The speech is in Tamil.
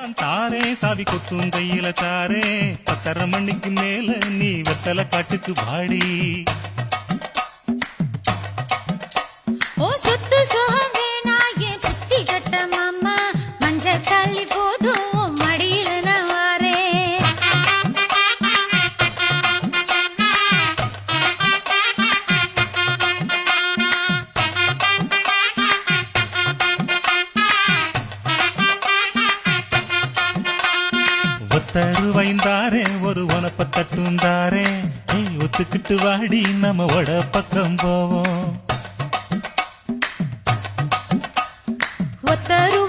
தாரே சாவி கொத்தும் கையில தாரே 10:30 மணிக்கு மேல நீ வெத்தல காட்டுக்கு வாடி. ஓ சொத்து சோகம் வேணா என் புத்தி கட்ட மாமா மஞ்ச தள்ளி போதும் மடியில நான் வாரேன். ஒத்தருவைந்தாரே ஒரு உனப்ப தட்டுந்தாரே ஒத்துக்கிட்டு வாடி நம்ம வட பக்கம் போவோம். ஒத்தரு